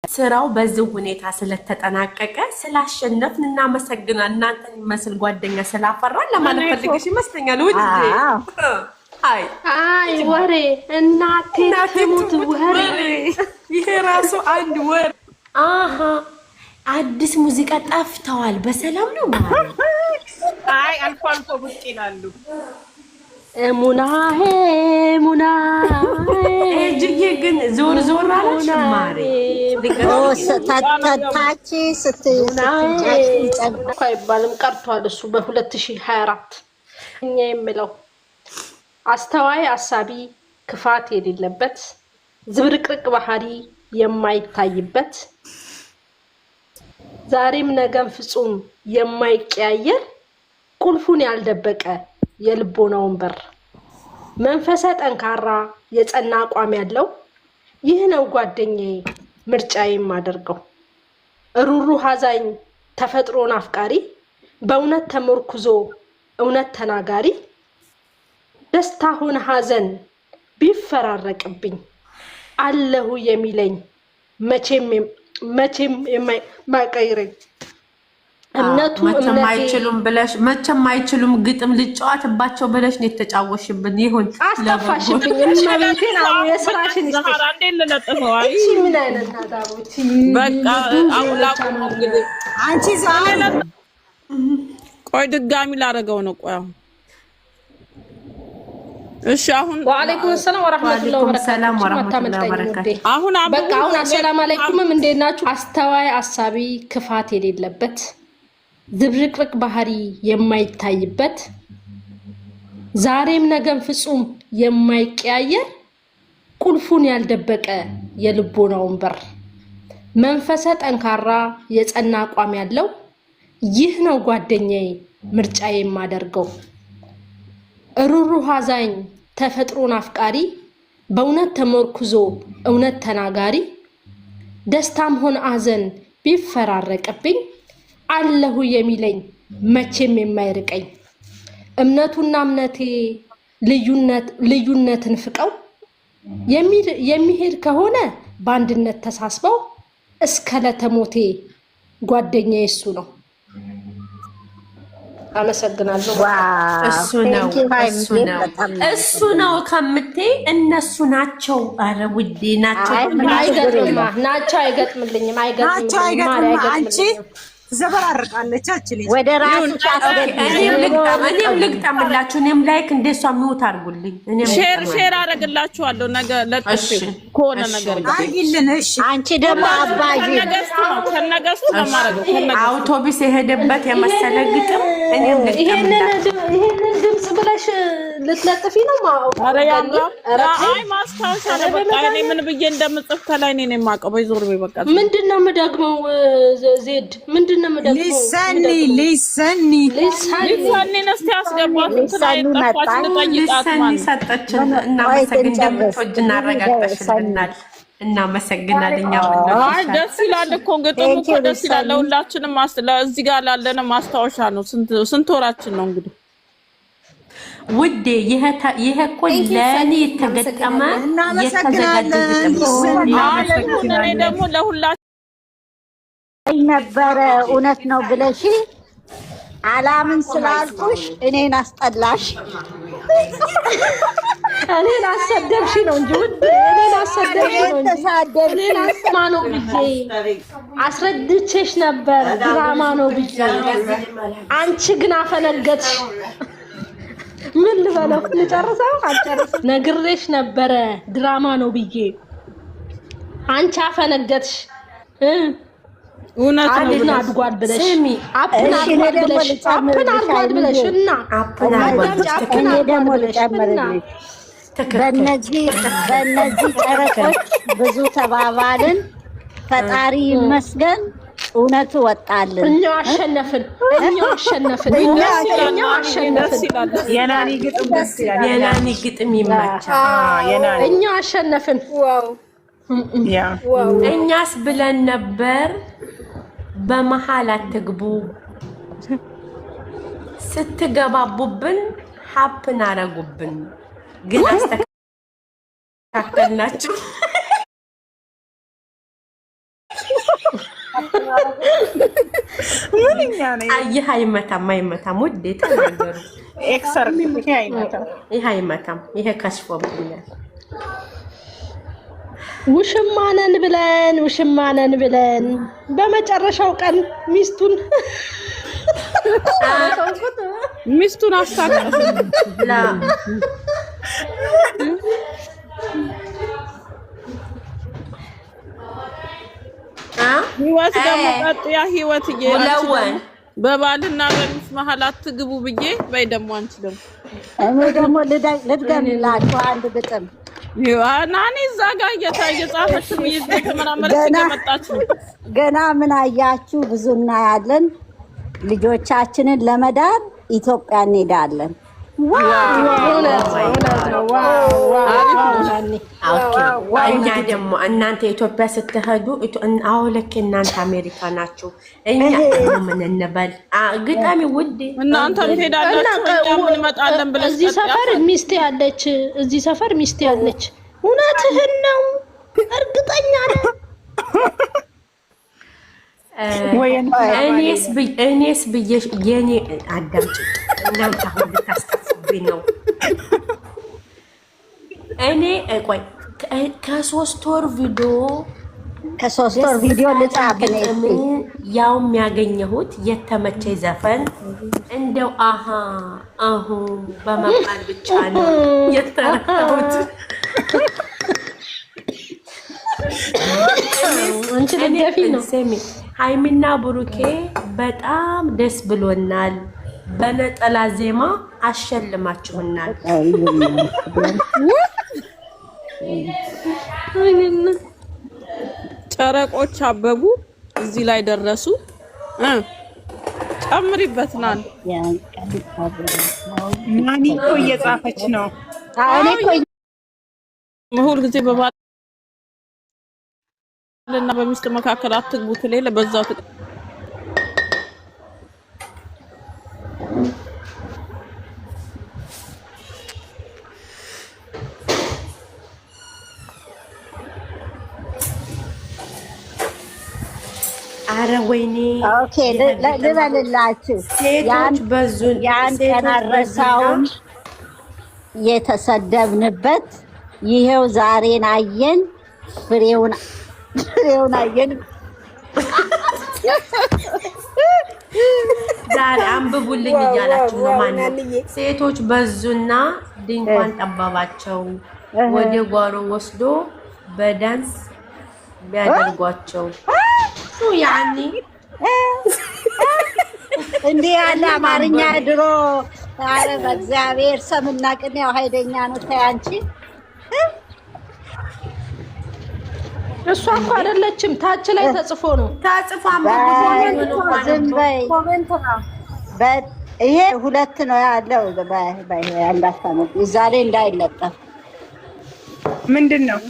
ስራው በዚህ ሁኔታ ስለተጠናቀቀ ስላሸነፍን እናመሰግናለን። እናንተን የሚመስል ጓደኛ ስላፈራን ለማለት ፈልገሽ ይመስለኛል። ውድ አይ ወሬ እናቴ ትሙት ወሬ ይሄ ራሱ አንድ ወሬ። አሃ አዲስ ሙዚቃ ጠፍተዋል። በሰላም ነው ማለት? አይ አልፎ አልፎ ብቅ ይላሉ። ሙናሄ እጅዬ ግን ዞር ዞር አለች ማሪ ታታታች ስትጨንቅ አይባልም ቀርቷል። እሱ በ2024 እኛ የምለው አስተዋይ አሳቢ ክፋት የሌለበት ዝብርቅርቅ ባህሪ የማይታይበት ዛሬም ነገም ፍጹም የማይቀያየር ቁልፉን ያልደበቀ የልቦናውን በር መንፈሰ ጠንካራ የጸና አቋም ያለው ይህ ነው ጓደኛዬ ምርጫዬ የማደርገው ሩሩህ አዛኝ ተፈጥሮን አፍቃሪ በእውነት ተመርኩዞ እውነት ተናጋሪ ደስታ ሆነ ሐዘን ቢፈራረቅብኝ አለሁ የሚለኝ መቼም የማይቀይረኝ እምነቱ መቼም አይችሉም ግጥም ልጫወትባቸው ብለሽ ነው የተጫወሽብን። ይሁን አስጠፋሽብኝ። እመቤቴን የስራሽን ይስራ እንዴ ለለጠፈው አይ ምን አይነት ናዳቦች በቃ አውላቁ እንግዲህ አንቺ ዛሬ ቆይ ድጋሚ ላደርገው ነው። ቆይ እሺ አሁን ወአለይኩም ሰላም ወራህመቱላሂ ወበረካቱ። አሁን በቃ አሁን አሰላም አለይኩምም እንዴት ናችሁ? አስተዋይ አሳቢ ክፋት የሌለበት ዝብርቅርቅ ባህሪ የማይታይበት ዛሬም ነገም ፍጹም የማይቀያየር ቁልፉን ያልደበቀ የልቦናውን በር መንፈሰ ጠንካራ የጸና አቋም ያለው ይህ ነው ጓደኛዬ ምርጫዬ የማደርገው ሩሩህ አዛኝ ተፈጥሮን አፍቃሪ በእውነት ተመርኩዞ እውነት ተናጋሪ ደስታም ሆነ ሐዘን ቢፈራረቅብኝ አለሁ የሚለኝ መቼም የማይርቀኝ እምነቱና እምነቴ ልዩነትን ፍቀው የሚሄድ ከሆነ በአንድነት ተሳስበው እስከ ለተሞቴ ጓደኛዬ እሱ ነው። አመሰግናለሁ። እሱ ነው ከምትይ እነሱ ናቸው። አረ ውዴ ናቸው አይገጥምልኝም። አንቺ ዘበራርቃለች አችልኝ ወደ ራሱ እኔም ልግጠምላችሁ። እኔም ላይክ እንደሷ ሚውት አድርጉልኝ። እኔም ሼር አደርግላችኋለሁ። ነገ ለጥፍ ከሆነ ነገር አርጊልን። እሺ አንቺ ደግሞ አባጂ ከነገስቱ ለማረጋው አውቶቡስ የሄደበት የመሰለ ግጥም እኔም ልግጠምላችሁ። ይሄንን ድምጽ ብለሽ ልትለጥፊ ነው ማለት? አረ ያላ አይ ማስታወሻ ነው። በቃ እኔ ምን ብዬ እንደምጽፍ ከላይ እኔ ነኝ የማውቀው። በይዞር በይ በቃ ምንድነው የምደግመው? ዜድ ምንድነው የምደግመው? ሊሰኒ ነስቲ ያስገባት ትላይ ጠፋች ልጠይቃት ማለት ሰጠችን። እናመሰግን እንደምትወጂ እናረጋግጠሽልናል። እናመሰግናለን። አይ ደስ ይላል እኮ ግጥሙ እኮ ደስ ይላል። ሁላችንም እዚህ ጋር ላለነ ማስታወሻ ነው። ስንት ወራችን ነው እንግዲህ ውዴ ይሄ እኮ ለኔ የተገጠመ የተዘጋጀ ግጥም ነው። ደግሞ ለሁላችን ነበረ እውነት ነው ብለሽ አላምን ስላልኩሽ እኔን አስጠላሽ። እኔን አሰደብሽ ነው እንጂ ውዴ እኔን አሰደብሽ ነው እንጂ እኔን አስማ ነው ብዬ አስረድቼሽ ነበር ድራማ ነው ብዬ አንቺ ግን አፈነገጥሽ። ምን ልበለው? ልጨርሰው አልጨርሰው ነግሬሽ ነበረ ድራማ ነው ብዬ አንቺ አፈነገጥሽ። እውነት ነው አድጓል ብለሽ አፕን አድጓል ብለሽ እና ደግሞ ልጨምርልሽ በእነዚህ ጨረቆች ብዙ ተባባልን። ፈጣሪ ይመስገን እውነቱ ወጣልን። እኛው አሸነፍን። የናኒ ግጥም ደስ ይላል። የናኒ ግጥም ይመቻል። እኛው አሸነፍን። እኛስ ብለን ነበር በመሃል አትግቡ ስትገባቡብን ሀፕን አረጉብን ግን አስተካከልናችሁ። ምንኛ ነው? ይህ አይመታም ውዴ ተናገሩ። ኤክሰር ይሄ አይመታም። ይሄ አይመታም። ይሄ ከሽፎብኛል። ውሽማነን ብለን በመጨረሻው ቀን ሚስቱን አስታቀፈ። ህይወት ደግሞ ቀጥያ ህይወት ሙለወን በባልና በሚስት መሀል አትግቡ ብዬ በይ ደግሞ አንቺ እኔ ደግሞ ልድገምላችሁ አንድ ግጥም ናኒ እዛ ጋር እየጻፈች እየተመራመረች እየመጣች ነው። ገና ምን አያችሁ ብዙ እናያለን። ልጆቻችንን ለመዳር ኢትዮጵያ እንሄዳለን። እኛ ደግሞ እናንተ ኢትዮጵያ ስትሄዱ አዎ ልክ እናንተ አሜሪካ ናችሁ። እኛ ምን እንበል ግጣሚ ውዴ እናንተ ትሄዳላችሁ እኛ ምን እንመጣለን ብለሽ እዚህ ሰፈር ሚስቴ ያለች እውነትህን ነው እርግጠኛ ነኝ። እኔስ ብዬሽ የኔ አዳምጪ እናንተ አሁን ልታስጠፉብኝ ነው። እኔ ቆይ ከሶስት ወር ቪዲዮ ልጻፍ ያው የሚያገኘሁት የተመቸኝ ዘፈን እንደው በመባል ብቻ ነው የተረዳሁት። ስሚ ሀይሚና ብሩኬ በጣም ደስ ብሎናል። በነጠላ ዜማ አሸልማችሁናል። ጨረቆች አበቡ እዚህ ላይ ደረሱ። ጨምሪበትናል። ናኒ እኮ እየጻፈች ነው። ሁል ጊዜ በባልና በሚስት መካከል አትግቡ ትሌለ በዛው አረ ወይኔ ኦኬ ልበልላችሁ። ሴቶች በዙን ያን ተናረሳውን የተሰደብንበት ይሄው ዛሬን አየን፣ ፍሬውን አየን። ዛሬ አንብቡልኝ እያላችሁ ነው ማለት ሴቶች በዙና ድንኳን ጠባባቸው ወደ ጓሮ ወስዶ በዳንስ ቢያደርጓቸው ያኔ እንዲህ ያለ አማርኛ ድሮ አረ በእግዚአብሔር ሰምና ቅኔው ኃይለኛ ነው። ተይ አንቺ እሷ እኮ አይደለችም፣ ታች ላይ ተጽፎ ነው። ዝም በይ። ይሄ ሁለት ነው ያለው። ያንዳታመት እዛ ላይ እንዳይለጠፍ ምንድን ነው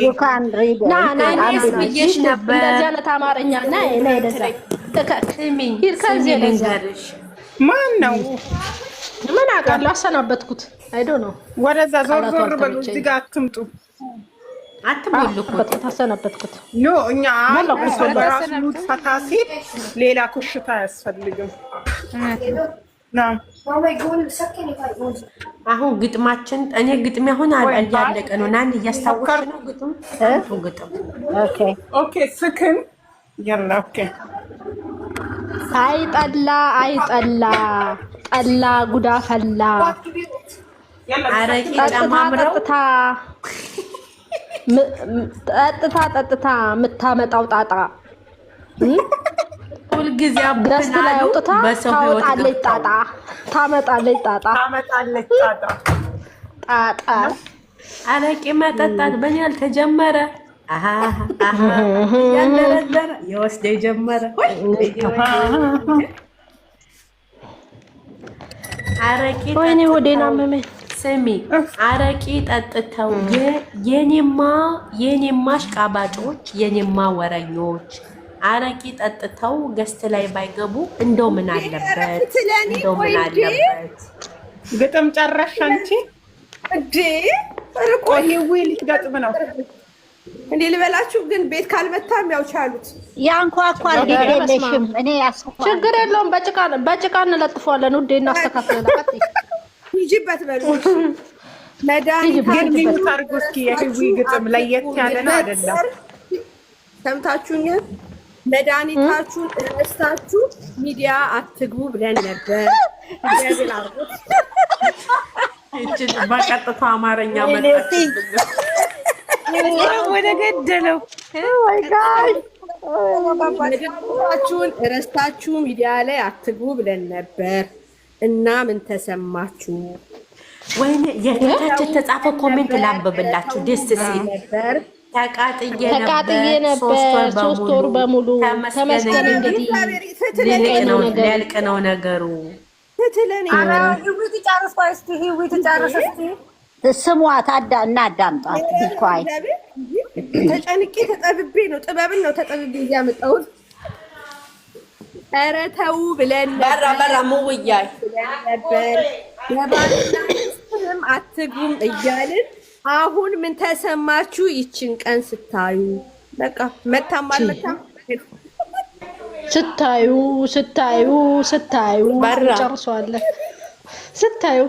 ዩካን ሪድ ብዬሽ ነበር። እንደዚህ አይነት አማርኛ እና ማን ነው? ምን አውቃለሁ። አሰናበትኩት። አይዶ ነው። ወደዛ ዞር በሉ። እዚህ ጋር አትምጡ። አትቦልኩት። ታሰናበትኩት። ኖ እኛ በራሱ ሙድ ፈታ ሲል ሌላ ኩሽታ አያስፈልግም። አሁን ግጥማችን እኔ ግጥም አሁን እያለቀ ነው። ናን እያስታወስሽ ነው ግጥም ኦኬ ስክን ያላ ኦኬ አይጠላ ጠላ ጉዳ ፈላ አረቂ ጨማምረው ጠጥታ የምታመጣው ጣጣ ሁልጊዜ ደስት ላይ አውጥታ ታወጣለች ጣጣ ታመጣለች ጣጣ አረቂ መጠጣት በእኔ ያልተጀመረ ያንደረደረ የወስደው ጀመረ። ወይኔ ወዴና መመ ስሚ አረቂ ጠጥተው የኔማ አሽቃባጮች የኔማ ወረኞች አረቂ ጠጥተው ገስት ላይ ባይገቡ እንደው ምን አለበት? ግጥም ጨረሽ አንቺ እንዴ? ቆይ ልትገጥም ነው እንዴ ልበላችሁ ግን ቤት ካልመታም ያው ቻሉት ያንኳኳል የለሽም እኔ ያስኳል ችግር የለውም በጭቃ እንለጥፈዋለን ውዴ እናስተካክለናል ይጂበት በሉ መድኃኒት ግን ሚዩት አድርጉ እስኪ የህዊ ግጥም ለየት ያለ ነው አይደለም ሰምታችሁኛል መድኃኒታችሁን እረስታችሁ ሚዲያ አትግቡ ብለን ነበር ያዝን አርጉት እቺ በቀጥታ አማርኛ መጣች ወደ ገደለው ወይ ጋይ መድኃኒታችሁን እረስታችሁ ሚዲያ ላይ አትግቡ ብለን ነበር እና ምን ተሰማችሁ ወይኔ የታች የተጻፈ ኮሜንት ላንብብላችሁ ደስ ሲል ነበር ተቃጥዬ ነበር 3 ወር በሙሉ ተመስገን እንግዲህ ሊያልቅ ነው ነገሩ ትትለኔ ህዊት ጨርስ ቆይ እስኪ ህዊት ጨርስ እስኪ ስሟት እናዳምጣት ቢኳይ ተጨንቄ ተጠብቤ ነው ጥበብን ነው ተጠብቤ ያመጣሁት ኧረ ተው ብለን በራ ሙውያይ ነበር የባልናም አትጉም እያልን አሁን ምን ተሰማችሁ ይችን ቀን ስታዩ በቃ መታም አልመታም ስታዩ ጨርሷል ስታዩ